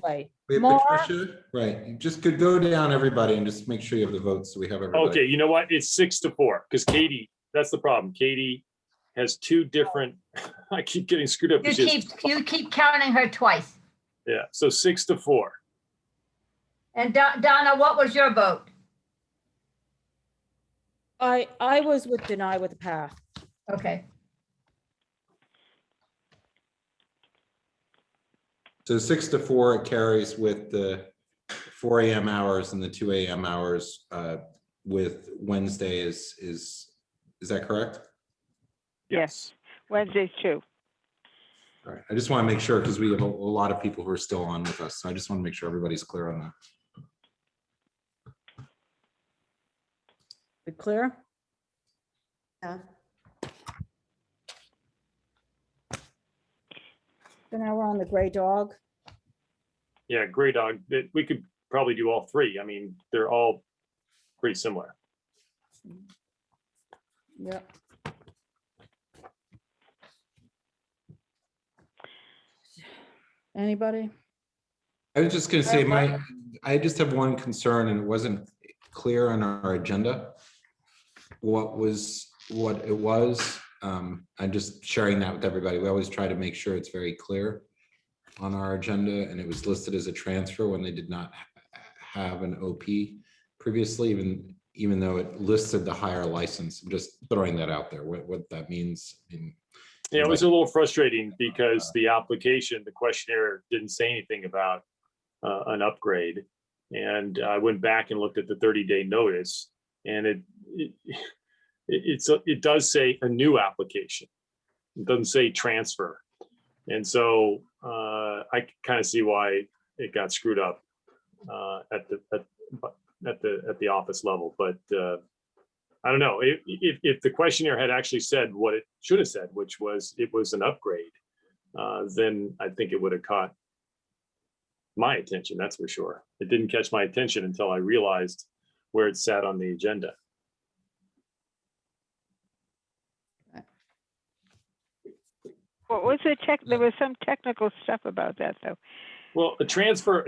Way. We have More, Patricia, right, you just could go down everybody and just make sure you have the votes, so we have everybody. Okay, you know what? It's 6-4, because Katie, that's the problem. Katie has two different, I keep getting screwed up. You because she has- keep counting her twice. Yeah, so 6-4. And Donna, what was your vote? I was with deny with a pass. Okay, So 6-4, it carries with the 4 AM hours and the 2 AM hours, with Wednesday is that correct? Yes. Wednesdays too. All right, I just want to make sure, because we have a lot of people who are still on with us, so I just want to make sure everybody's clear on that. We clear? Yeah. So now we're on the gray dog. Yeah, Gray Dog, we could probably do all three. I mean, they're all pretty similar. Yep. Anybody? I was just gonna say, I just have one concern, and it wasn't clear on our agenda. What it was. I'm just sharing that with everybody. We always try to make sure it's very clear on our agenda, and it was listed as a transfer when they did not have an OP previously, even though it listed the higher license. I'm just throwing that out there, what that means. Yeah, it was a little frustrating because the application, the questionnaire didn't say anything about an upgrade. And I went back and looked at the 30-day notice, and it does say a new application. It doesn't say transfer. And so I kind of see why it got screwed up at the office level. But I don't know if the questionnaire had actually said what it should have said, which was it was an upgrade, then I think it would have caught my attention. That's for sure. It didn't catch my attention until I realized where it sat on the agenda. What was the there was some technical stuff about that though. Well, a transfer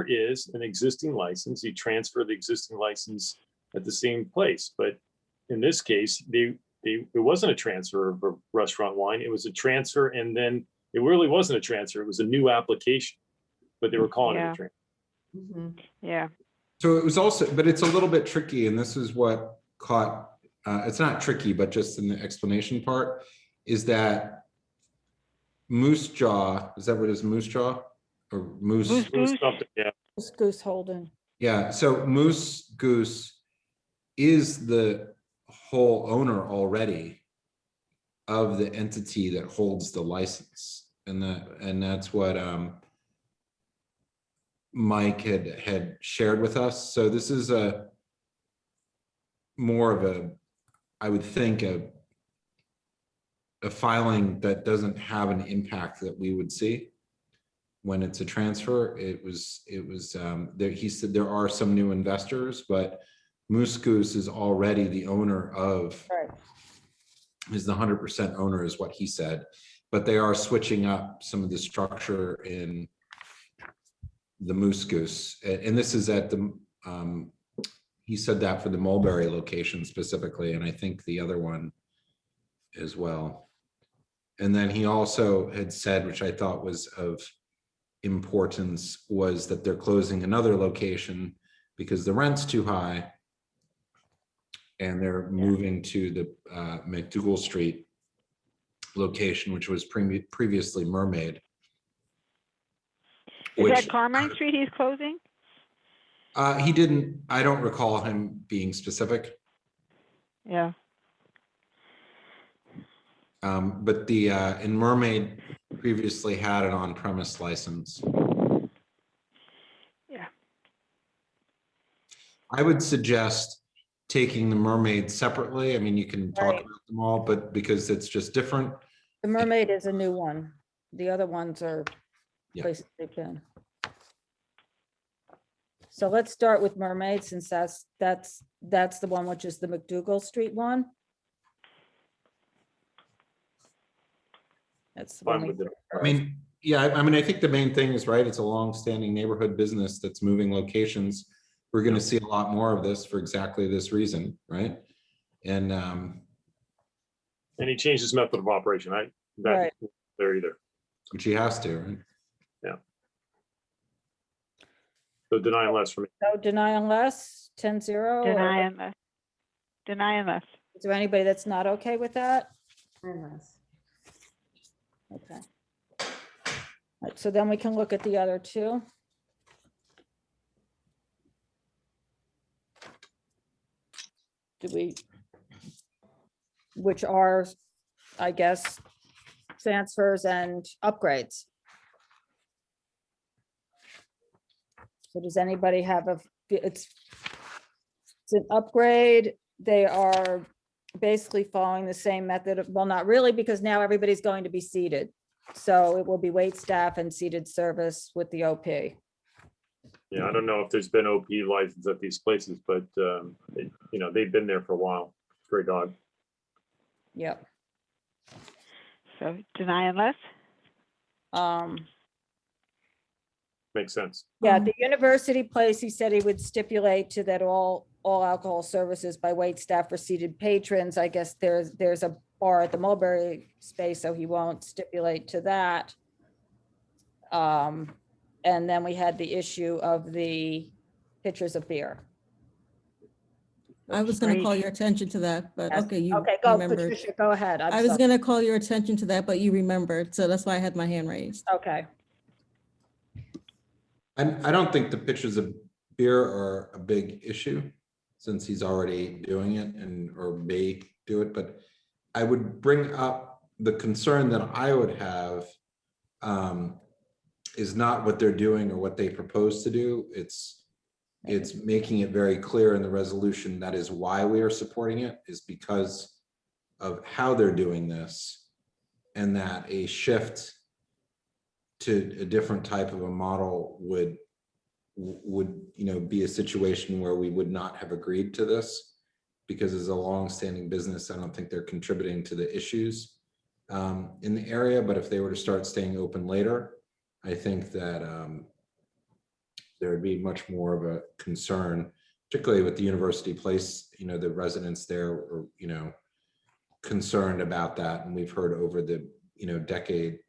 is an existing license. You transfer the existing license at the same place. But in this case, it wasn't a transfer of a restaurant wine. It was a transfer, and then it really wasn't a transfer. It was a new application, but they were calling it a transfer. Mm-hmm. Yeah. So it was also, but it's a little bit tricky, and this is what caught, it's not tricky, but just in the explanation part, is that Moose Jaw, is that what it is, Moose Jaw? Or Moose? Something, yeah. Goose Holden. Yeah, so Moose Goose is the whole owner already of the entity that holds the license. And that's what Mike had shared with us. So this is more of a, I would think, a filing that doesn't have an impact that we would see when it's a transfer. It was there. He said there are some new investors, but Moose Goose is already the owner of, Right. is the 100% owner is what he said, but they are switching up some of the structure in the Moose Goose. And this is at the, he said that for the Mulberry location specifically, and I think the other one as well. And then he also had said, which I thought was of importance, was that they're closing another location because the rent's too high, and they're moving to the McDougal Street location, which was previously Mermaid. Is that Carmine Street he's closing? He didn't, I don't recall him being specific. Yeah. But the in Mermaid previously had an on-premise license. Yeah. I would suggest taking the Mermaid separately. I mean, you can talk Right. about them all, but because it's just different. The Mermaid is a new one. The other ones are Yeah. places they've been. So let's start with Mermaid, since that's the one which is the McDougal Street one. That's the Fine one. with we it. I mean, Yeah, I mean, I think the main thing is, right, it's a long-standing neighborhood business that's moving locations. We're gonna see a lot more of this for exactly this reason, right? And And he changed his method of operation, right? Right. That there either. which he has to, right? So deny unless for me. So deny unless 10-0. or- Deny unless. Deny unless. Is there anybody that's not okay with that? Unless. Okay. All right, so then we can look at the other two. Do we, which are, I guess, transfers and upgrades. So does anybody have it's an upgrade. They are basically following the same method of, well, not really, because now everybody's going to be seated. So it will be wait staff and seated service with the OP. Yeah, I don't know if there's been OP license at these places, but they've been there for a while. Great dog. Yep. So deny unless. Makes sense. Yeah, the university place, he said he would stipulate to that all alcohol services by wait staff for seated patrons. I guess there's a bar at the Mulberry space, so he won't stipulate to that. And then we had the issue of the pitchers of beer. I was gonna call Great. your attention to that, but Yes. okay, you Okay, go remembered. Patricia, go ahead. I'm I was sorry. gonna call your attention to that, but you remembered, so that's why I had my hand raised. Okay, I don't think the pitchers of beer are a big issue, since he's already doing it or may do it, but I would bring up the concern that I would have is not what they're doing or what they propose to do. It's making it very clear in the resolution that is why we are supporting it, is because of how they're doing this, and that a shift to a different type of a model would be a situation where we would not have agreed to this, because as a long-standing business, I don't think they're contributing to the issues in the area. But if they were to start staying open later, I think that there would be much more of a concern, particularly with the University Place. The residents there were concerned about that, and we've heard over the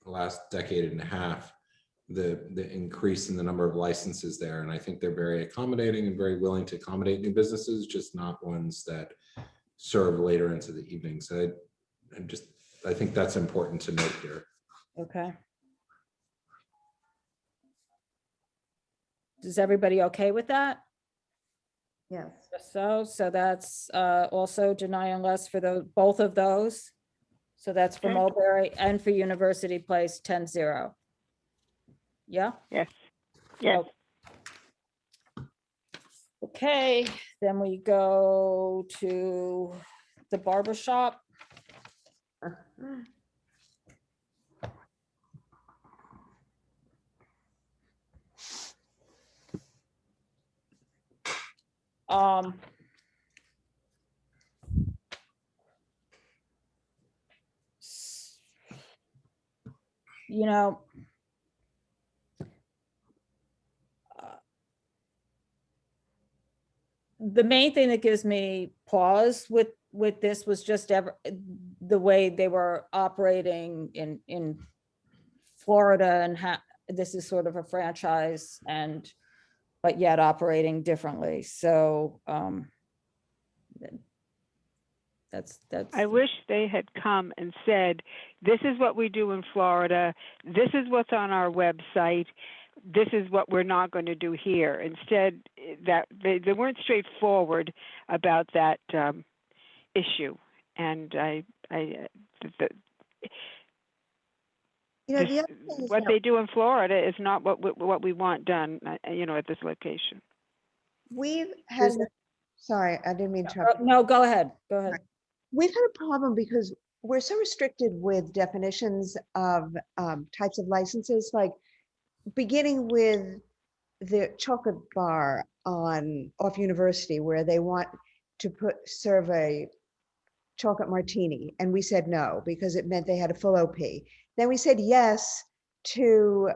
last decade and a half, the increase in the number of licenses there. And I think they're very accommodating and very willing to accommodate new businesses, just not ones that serve later into the evening. So I think that's important to note here. okay. Is everybody okay with that? Yes. So that's also deny unless for both of those. So that's for Okay. Mulberry and for University Place 10-0. Yeah, Yes. Yes. okay, then we go to the barber shop. You know, the main thing that gives me pause with this was just the way they were operating in Florida, and this is sort of a franchise, but yet operating differently. So that's. I wish they had come and said, this is what we do in Florida. This is what's on our website. This is what we're not going to do here. Instead, that they weren't straightforward about that issue. And The other thing is what that they do in Florida is not what we want done, at this location. we've had, sorry, I didn't mean to interrupt. No, go ahead. Go ahead. We've had a problem because we're so restricted with definitions of types of licenses, like beginning with the chocolate bar off University, where they want to serve a chocolate martini, and we said no because it meant they had a full OP. Then we said yes to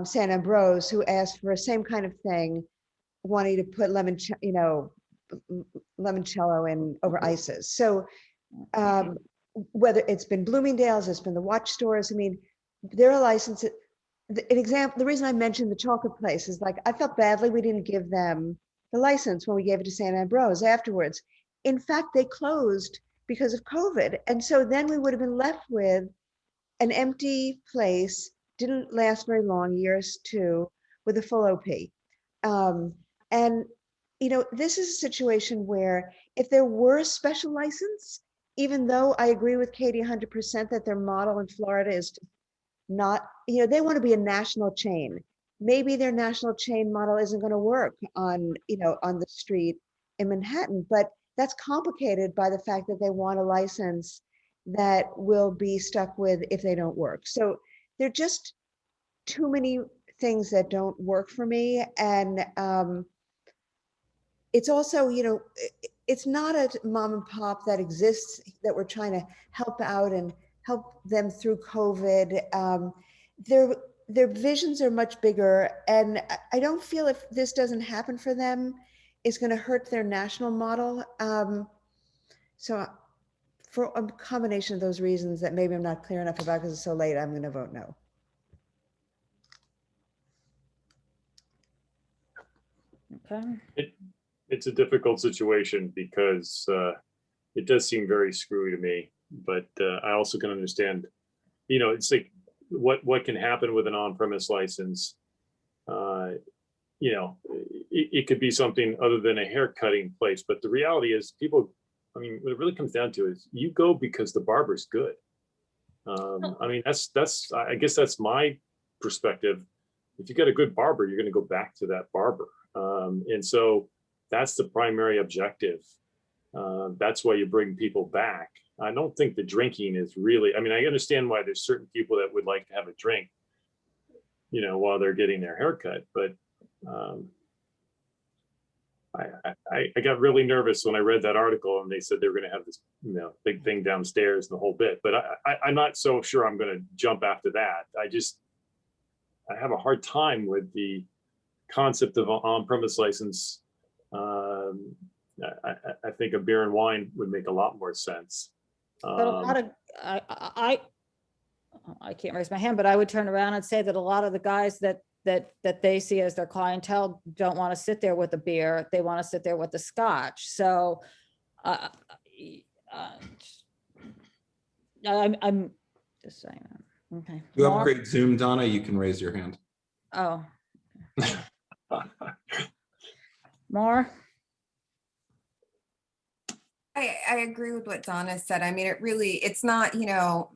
San Ambrose, who asked for the same kind of thing, wanting to put limoncello in over ices. So whether it's been Bloomingdale's, it's been the watch stores, I mean, there are licenses. An example, the reason I mentioned the chocolate place is like, I felt badly we didn't give them the license when we gave it to San Ambrose afterwards. In fact, they closed because of COVID. And so then we would have been left with an empty place, didn't last very long, years too, with a full OP. And, you know, this is a situation where if there were a special license, even though I agree with Katie 100% that their model in Florida is not, you know, they want to be a national chain. Maybe their national chain model isn't going to work on, you know, on the street in Manhattan, but that's complicated by the fact that they want a license that will be stuck with if they don't work. So there are just too many things that don't work for me. And it's also, you know, it's not a mom and pop that exists that we're trying to help out and help them through COVID. Their visions are much bigger. And I don't feel if this doesn't happen for them, it's going to hurt their national model. So for a combination of those reasons that maybe I'm not clear enough about because it's so late, I'm going to vote no. Okay. It's a difficult situation because it does seem very screwy to me, but I also can understand, you know, it's like what can happen with an on-premise license. You know, it could be something other than a hair cutting place, but the reality is people, I mean, what it really comes down to is you go because the barber's good. I mean, I guess that's my perspective. If you got a good barber, you're going to go back to that barber. And so that's the primary objective. That's why you bring people back. I don't think the drinking is really, I mean, I understand why there's certain people that would like to have a drink, you know, while they're getting their haircut, but I got really nervous when I read that article and they said they were going to have this, you know, big thing downstairs, the whole bit, but I'm not so sure I'm going to jump after that. I have a hard time with the concept of an on-premise license. I think a beer and wine would make a lot more sense. But a lot of, I can't raise my hand, but I would turn around and say that a lot of the guys that they see as their clientele don't want to sit there with a beer. They want to sit there with the scotch. So I'm just saying that. Okay. You Mark? upgrade Zoom, Donna, you can raise your hand. Oh. More? I agree with what Donna said. I mean, it's not, you know,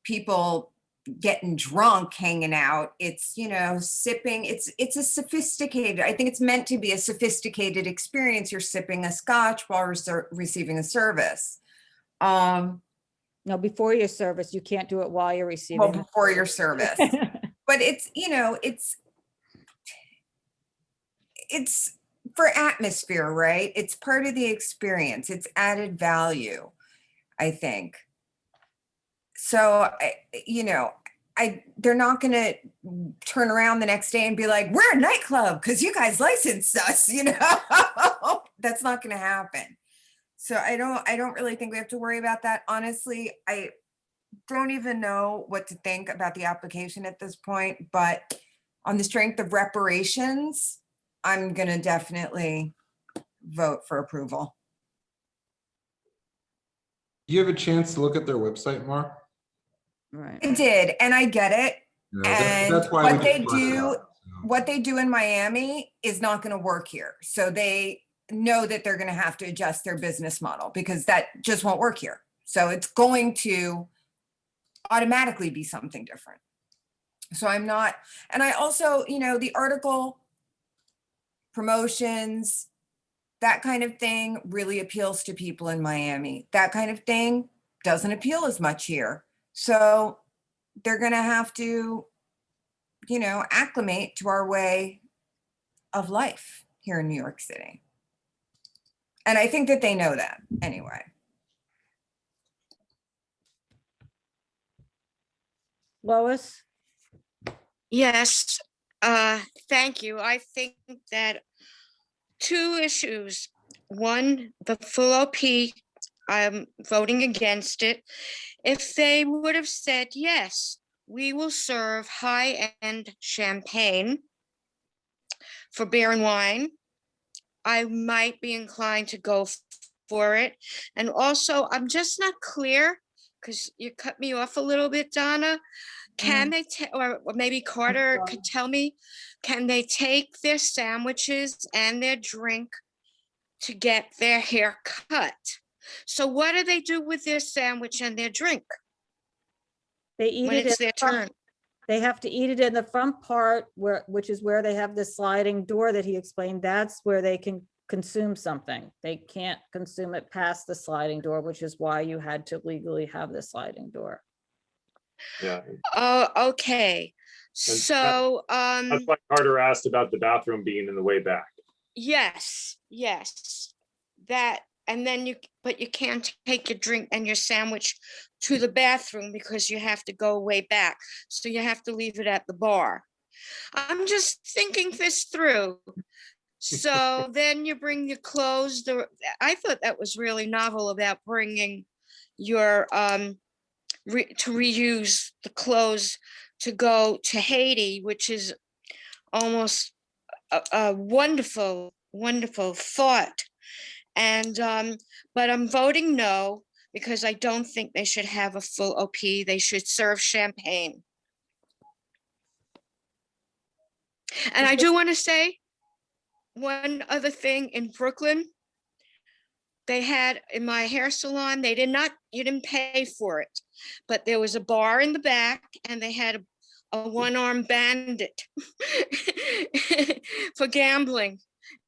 people getting drunk hanging out. It's, you know, sipping. It's a sophisticated, I think it's meant to be a sophisticated experience. You're sipping a scotch while receiving a service. No, before your service, you can't do it while you're receiving. Well, before your service. But it's, you know, it's for atmosphere, right? It's part of the experience. It's added value, I think. So, you know, they're not going to turn around the next day and be like, we're a nightclub because you guys licensed us, you know. That's not going to happen. So I don't really think we have to worry about that. Honestly, I don't even know what to think about the application at this point, but on the strength of reparations, I'm going to definitely vote for approval. Do you have a chance to look at their website, Mark? Right. I did, and I get it. And that's why what we they just brought it do, up, so. what they do in Miami is not going to work here. So they know that they're going to have to adjust their business model because that just won't work here. So it's going to automatically be something different. So I'm not, and I also, you know, the article, promotions, that kind of thing really appeals to people in Miami. That kind of thing doesn't appeal as much here. So they're going to have to, you know, acclimate to our way of life here in New York City. And I think that they know that anyway. Lois? Yes, thank you. I think that two issues. One, the full OP, I'm voting against it. If they would have said, yes, we will serve high-end champagne for beer and wine, I might be inclined to go for it. And also, I'm just not clear, because you cut me off a little bit, Donna. Can they, or maybe Carter could tell me, can they take their sandwiches and their drink to get their hair cut? So what do they do with their sandwich and their drink They eat when it in it's their the front- turn? They have to eat it in the front part which is where they have the sliding door that he explained. That's where they can consume something. They can't consume it past the sliding door, which is why you had to legally have the sliding door. Yeah, Oh, okay. So, that's why Carter asked about the bathroom being in the way back. yes, that, and then but you can't take your drink and your sandwich to the bathroom because you have to go way back. So you have to leave it at the bar. I'm just thinking this through. So then you bring your clothes. I thought that was really novel about bringing your, to reuse the clothes to go to Haiti, which is almost a wonderful, wonderful thought. And, but I'm voting no, because I don't think they should have a full OP. They should serve champagne. And I do want to say one other thing in Brooklyn. They had, in my hair salon, you didn't pay for it, but there was a bar in the back and they had a one-armed bandit for gambling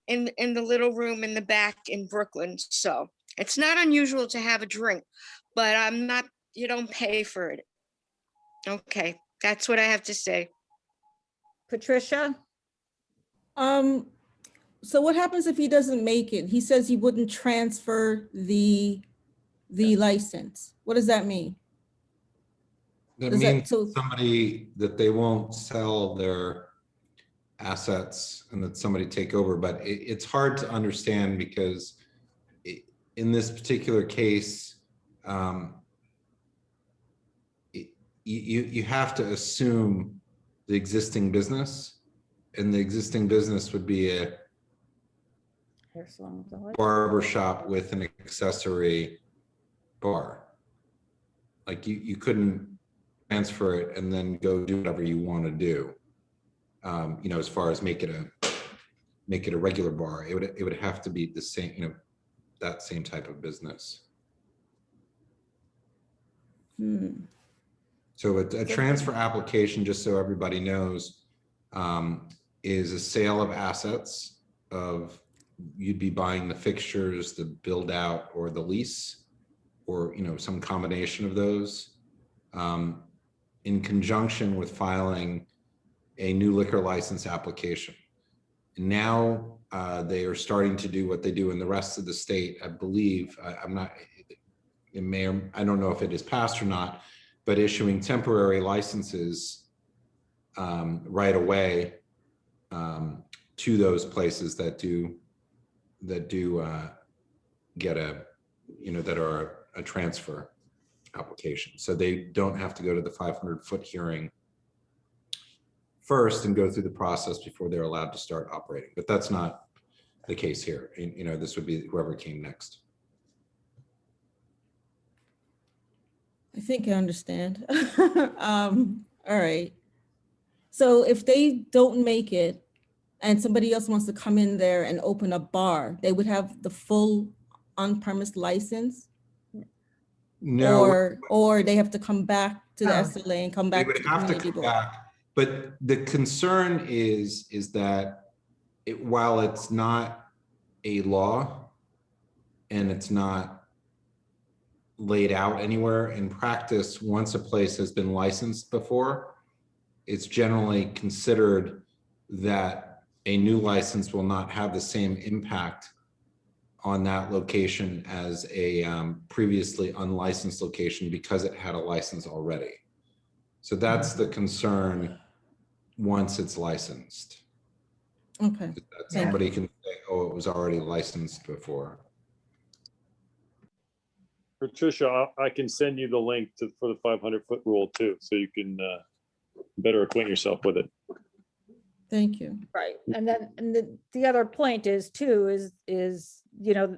in the little room in the back in Brooklyn. So it's not unusual to have a drink, but you don't pay for it. Okay, that's what I have to say. Patricia? So what happens if he doesn't make it? He says he wouldn't transfer the license. What does that mean? That Does that- means somebody that they won't sell their assets and that somebody take over, but it's hard to understand because in this particular case, you have to assume the existing business, and the existing business would be a Hair salon with the light. barber shop with an accessory bar. Like you couldn't transfer it and then go do whatever you want to do. As far as make it a regular bar, it would have to be the same, that same type of business. So a transfer application, just so everybody knows, is a sale of assets you'd be buying the fixtures, the build out, or the lease, or some combination of those, in conjunction with filing a new liquor license application. And now they are starting to do what they do in the rest of the state. I believe, I don't know if it is passed or not, but issuing temporary licenses right away to those places that do get that are a transfer application. So they don't have to go to the 500-foot hearing first and go through the process before they're allowed to start operating. But that's not the case here. This would be whoever came next. I think I understand. All right. So if they don't make it and somebody else wants to come in there and open a bar, they would have the full on-premise license? No, Or they have to come back to the No. SLA and come they back would to the have to community come board? back. But the concern is that while it's not a law and it's not laid out anywhere in practice, once a place has been licensed before, it's generally considered that a new license will not have the same impact on that location as a previously unlicensed location because it had a license already. So that's the concern once it's licensed. Okay, That Thank you. somebody can say, oh, it was already licensed before. Patricia, I can send you the link for the 500-foot rule too, so you can better acquaint yourself with it. thank you. Right, and then, and the other point is too, is, you know,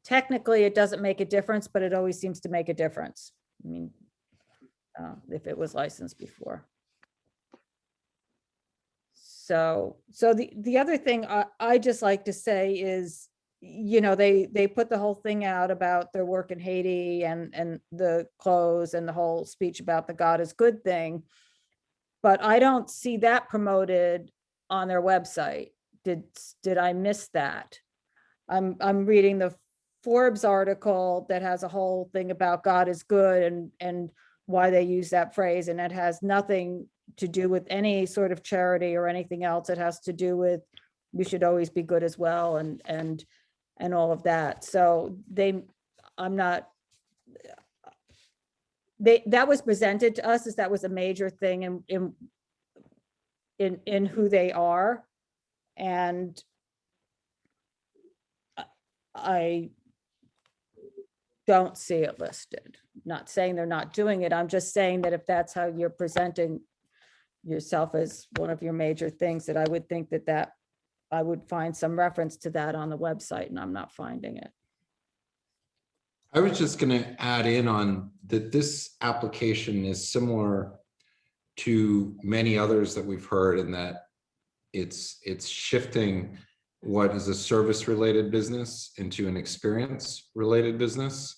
technically it doesn't make a difference, but it always seems to make a difference. I mean, if it was licensed before. So the other thing I just like to say is, you know, they put the whole thing out about their work in Haiti and the clothes and the whole speech about the God is good thing. But I don't see that promoted on their website. Did I miss that? I'm reading the Forbes article that has a whole thing about God is good and why they use that phrase, and it has nothing to do with any sort of charity or anything else. It has to do with we should always be good as well and all of that. So that was presented to us as that was a major thing in who they are. And I don't see it listed. Not saying they're not doing it. I'm just saying that if that's how you're presenting yourself as one of your major things, that I would think that I would find some reference to that on the website, and I'm not finding it. I was just going to add in on that this application is similar to many others that we've heard, in that it's shifting what is a service related business into an experience related business.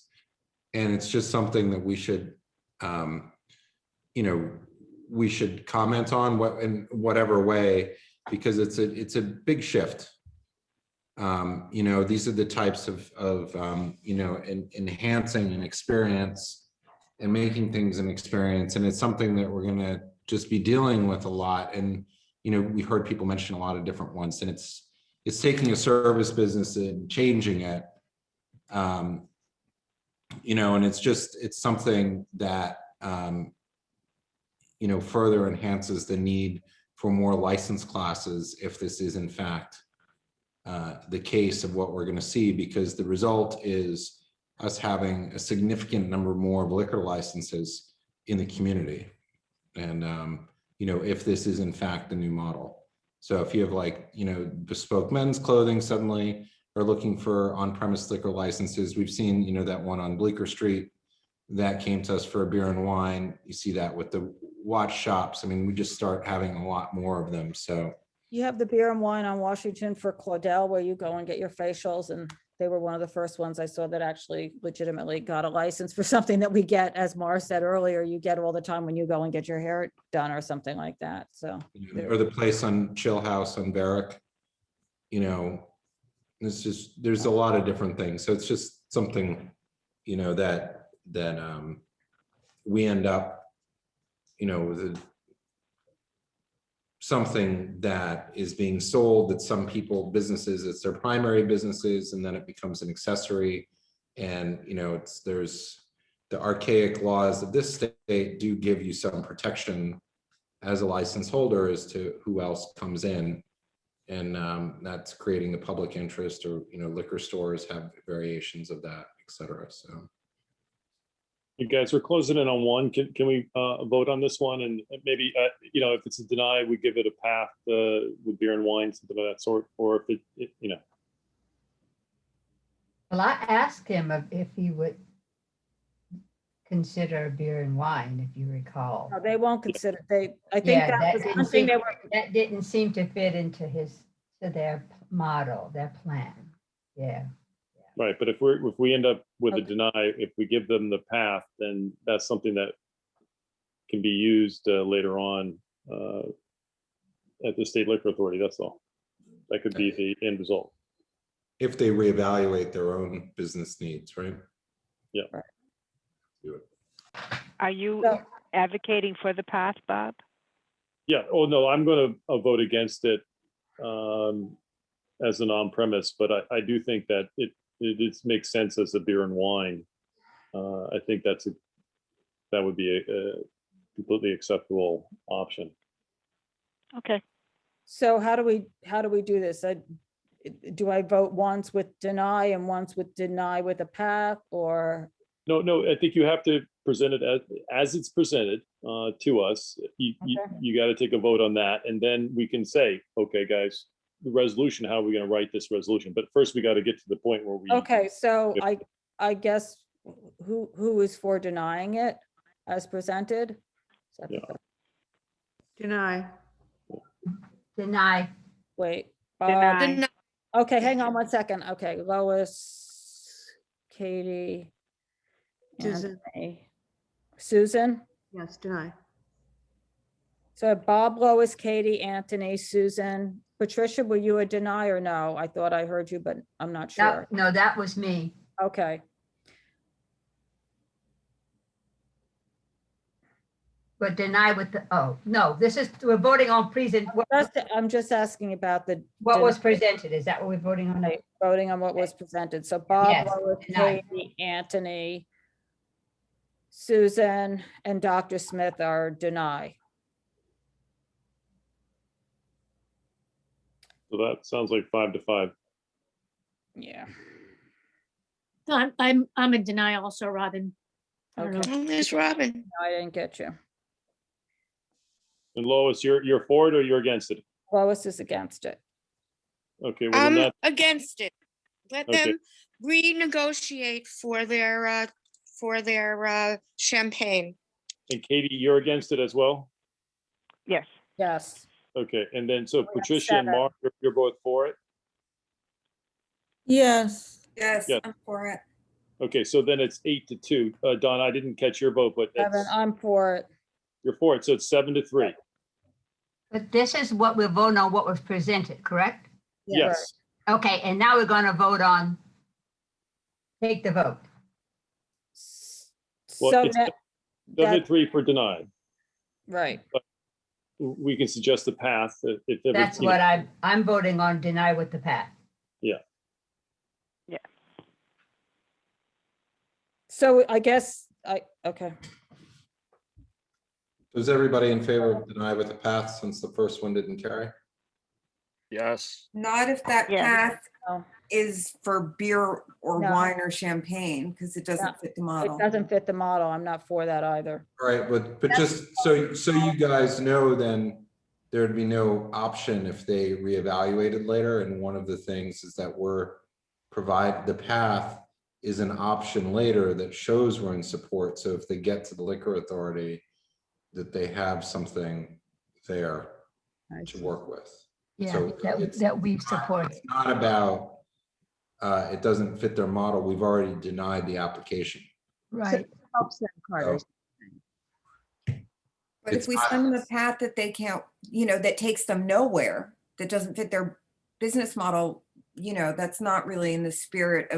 And it's just something that we should, you know, we should comment on in whatever way, because it's a big shift. You know, these are the types of you know, enhancing an experience and making things an experience. And it's something that we're going to just be dealing with a lot. And, you know, we heard people mention a lot of different ones, and it's taking a service business and changing it. You know, and it's something that, you know, further enhances the need for more license classes if this is in fact the case of what we're going to see, because the result is us having a significant number more of liquor licenses in the community. And, you know, if this is in fact the new model. So if you have, like, you know, bespoke men's clothing suddenly are looking for on-premise liquor licenses. We've seen, you know, that one on Bleecker Street that came to us for a beer and wine. You see that with the watch shops. I mean, we just start having a lot more of them. So You have the beer and wine on Washington for Claudel, where you go and get your facials, and they were one of the first ones I saw that actually legitimately got a license for something that we get, as Mara said earlier, you get all the time when you go and get your hair done or something like that. So, or the place on Chill House on Barrack, you know, there's a lot of different things. So it's just something, you know, that we end up, you know, with something that is being sold that some businesses, it's their primary businesses, and then it becomes an accessory. And, you know, there's the archaic laws of this state do give you some protection as a license holder as to who else comes in. And that's creating the public interest, or, you know, liquor stores have variations of that, et cetera. So. You guys, we're closing in on one. Can we vote on this one? And maybe, you know, if it's a deny, we give it a path with beer and wine, something of that sort, or if it you know. Well, I asked him if he would consider beer and wine, if you recall. no, they won't consider, I think Yeah, that was one thing that didn't seem to fit into their model, their plan. Yeah. Right, but if we end up with a Okay. deny, if we give them the path, then that's something that can be used later on at the state liquor authority. That's all. That could be the end result. If they reevaluate their own business needs, right? Yeah. Right. Do it. Are you So- advocating for the path, Bob? Yeah. Oh no, I'm going to vote against it as an on-premise, but I do think that it makes sense as a beer and wine. I think that would be a completely acceptable option. Okay. So how do we do this? Do I vote once with deny and once with deny with a path, or? No, I think you have to present it as it's presented to us. Okay. You got to take a vote on that, and then we can say, okay, guys, the resolution, how are we going to write this resolution? But first, we got to get to the point where we. Okay, so Yep. I guess who is for denying it as presented? Is that the- Yeah. Deny. Deny. Wait. Deny. Deny. Okay, hang on one second. Okay, Lois, Katie, Susan. Anthony, Susan. Yes, deny. So Bob, Lois, Katie, Anthony, Susan. Patricia, were you a deny or no? I thought I heard you, but I'm not sure. No, that was me. Okay, But deny with the, oh, no, this is, we're voting on I'm just asking about the. what was deny- presented. Is that what we're voting on? Right, voting on what was presented. So Bob, Yes, Lois, deny. Katie, Anthony, Susan, and Dr. Smith are deny. So that sounds like 5-5. Yeah. No, I'm in denial also, Robin. I don't know. Okay, Oh, there's Robin. I didn't get you. And Lois, you're for it or you're against it? Lois is against it. Okay, well then I'm that, against it. Let Okay. them renegotiate for their champagne. and Katie, you're against it as well? Yes. Yes. Okay, and then so got Patricia and 7. Mark, you're both for it? Yes. Yes, Yeah. I'm for it. Okay, so then it's 8-2. Don, I didn't catch your vote, but Evan, it's, I'm for it. you're for it, so it's 7-3. But this is what we're voting on, what was presented, correct? Yes, Okay, and now we're going to vote on, take the vote. Well, So it's now, that- 7-3 for denied. right, We can suggest the path if. That's you know, what I'm voting on, deny with the path. so I guess, okay, Is everybody in favor of deny with a path since the first one didn't carry? Yes. Not if that Yeah. path No. is for beer or No. wine or champagne, because it No, doesn't fit the it model. doesn't fit the model. I'm not for that either. All right, but just so you guys know, then there'd be no option if they reevaluated later. And one of the things is that the path is an option later that shows we're in support. So if they get to the liquor authority, that they have something there I to see. work with. Yeah, So that, that we support. It's not about, it doesn't fit their model. We've already denied the application. Right. Helps them, Carter. But It's if we not- send them a path that they can't, that takes them nowhere, that doesn't fit their business model, that's not really in the spirit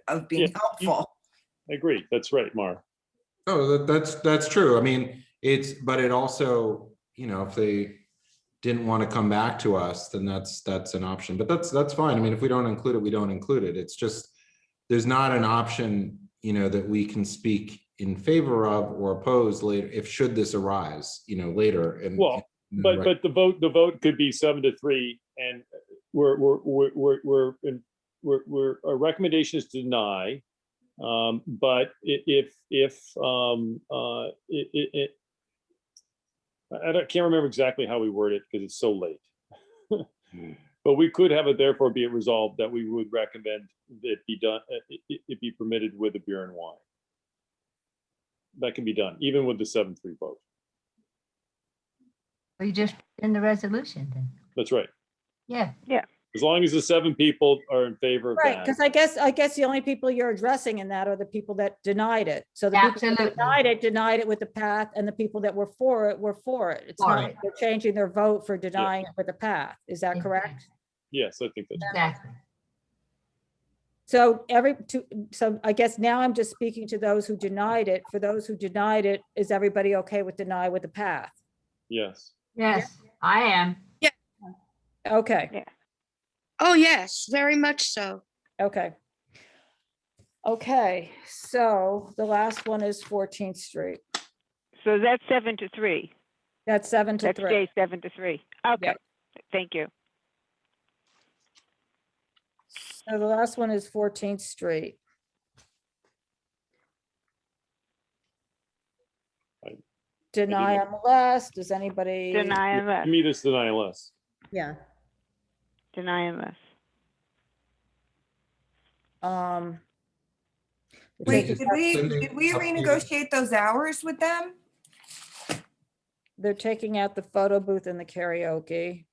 of being Yeah, helpful. I agree. That's right, Mark. Oh, that's true. I mean, but it also, if they didn't want to come back to us, then that's an option, but that's fine. I mean, if we don't include it, we don't include it. It's just, there's not an option, that we can speak in favor of or oppose later, should this arise, later. And Well, But the vote could be 7-3, and our recommendation is to deny. But can't remember exactly how we word it because it's so late. But we could have it therefore be it resolved that we would recommend it be done, it be permitted with a beer and wine. That can be done, even with the 7-3 vote. Are you just in the resolution then? That's right. Yeah. As long as the 7 people are in favor of Right, that. because I guess the only people you're addressing in that are the people that denied it. So the people that Absolutely. denied it with the path, and the people that were for it. It's For not, it. they're changing their vote for denying it with the path. Is that correct? Yes, I think that's. Exactly. So so I guess now I'm just speaking to those who denied it. For those who denied it, is everybody okay with deny with the path? Yes. Yes, I am. Okay, Oh, yes, very much so. okay. Okay, so the last one is 14th Street. So that's 7-3. That's 7-3. That's day 7-3. Okay, thank you. So the last one is 14th Street. Deny MLS. Does anybody? Deny To unless, me, this is deny less. Yeah. deny unless. They're Wait, taking did we renegotiate those hours with them? they're taking out the photo booth and the karaoke.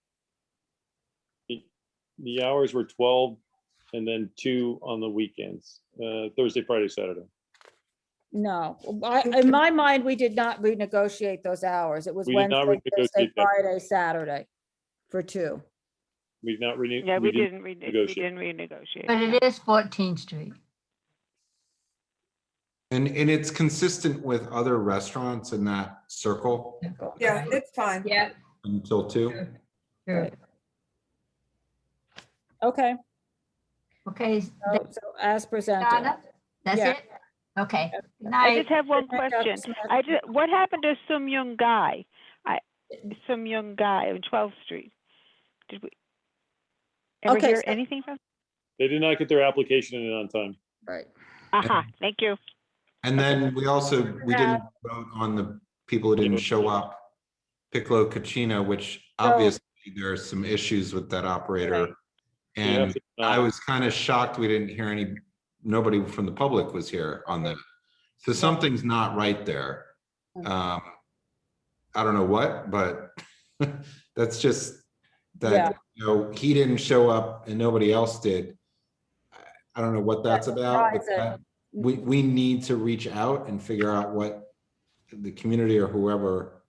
The hours were 12 and then 2 on the weekends, Thursday, Friday, Saturday. No, in my mind, we did not renegotiate those hours. It was We did not Wednesday, Thursday, renegotiate that. Friday, Saturday for 2. We've not Yeah, we didn't negotiate. renegotiate. But no. it is 14th Street. And it's consistent with other restaurants in that circle Yeah, it's fine. Yeah. until 2. Sure. Okay, Okay, so as presented. Donna, that's Yeah. it? Okay. Good I night. just have one Good night, Dr. question. Smith. What happened to Some Young Guy? Some Young Guy on 12th Street? Did we ever Okay, hear so- anything from? They did not get their application in on time. Right. Aha, thank you. And then we didn't vote on the people who didn't show up. Piccolo Cucina, which obviously there are some issues with that operator. Right. And I was kind of shocked we didn't hear nobody from the public was here on that. So something's not right there. I don't know what, but that's just that, he didn't show up and nobody else did. I don't know what that's about. But surprising. we need to reach out and figure out what the community or whoever,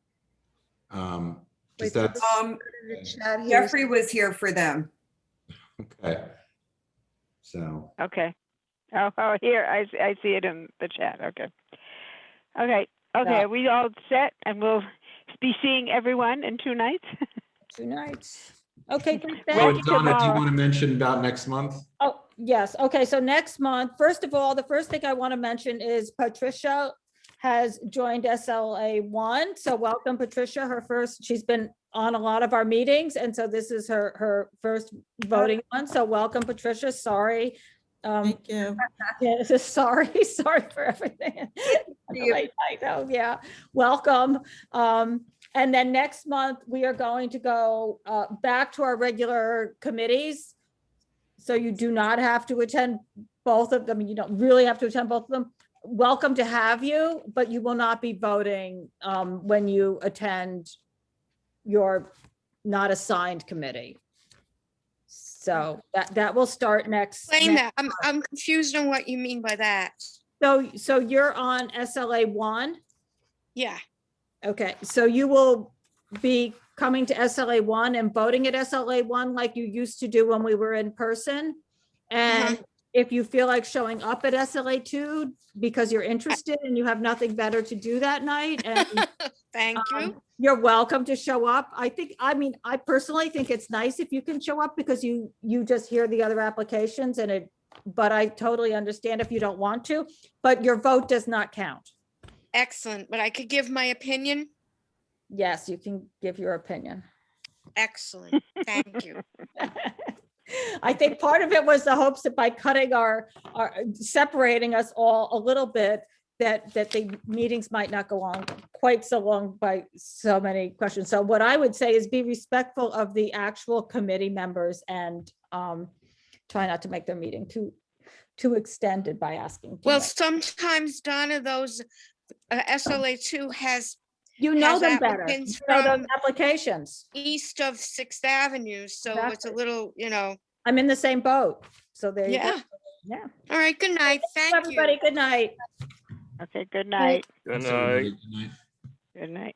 Wait, that's the chat here is- Jeffrey was here for them. okay. So, Okay. Oh, here, I see it in the chat. Okay. Okay, Yeah. are we all set? And we'll be seeing everyone in 2 nights? 2 nights. Okay, great. oh, Thank and you. Donna, do you tomorrow. want to mention about next month? Oh, yes. Okay, so next month, first of all, the first thing I want to mention is Patricia has joined SLA 1. So welcome, Patricia. She's been on a lot of our meetings, and so this is her first voting one. So welcome, Patricia. Sorry. Thank you. Yeah, sorry for everything. I know, yeah. Welcome. And then next month, we are going to go back to our regular committees. So you do not have to attend both of them. You don't really have to attend both of them. Welcome to have you, but you will not be voting when you attend your not assigned committee. So that will start next. Explain that. I'm confused on what you mean by that. So you're on SLA 1. Yeah. Okay, so you will be coming to SLA 1 and voting at SLA 1 like you used to do when we were in person. And if you feel like showing up at SLA 2 because you're interested and you have nothing better to do that night, and Thank you. you're welcome to show up. I personally think it's nice if you can show up because you just hear the other applications but I totally understand if you don't want to, but your vote does not count. Excellent. But I could give my opinion. Yes, you can give your opinion. Excellent. Thank you. I think part of it was the hopes that by cutting our separating us all a little bit, that the meetings might not go on quite so long by so many questions. So what I would say is be respectful of the actual committee members and try not to make their meeting too extended by asking. too Well, much. sometimes, Donna, those SLA 2 has You know has them better. applicants You know those from applications. east of 6th Avenue, so it's a Exactly. little, I'm in the same boat. So there you go. yeah. Yeah. All right, good night. Thank you. Everybody, good night. Okay, good night. Good night. Good night.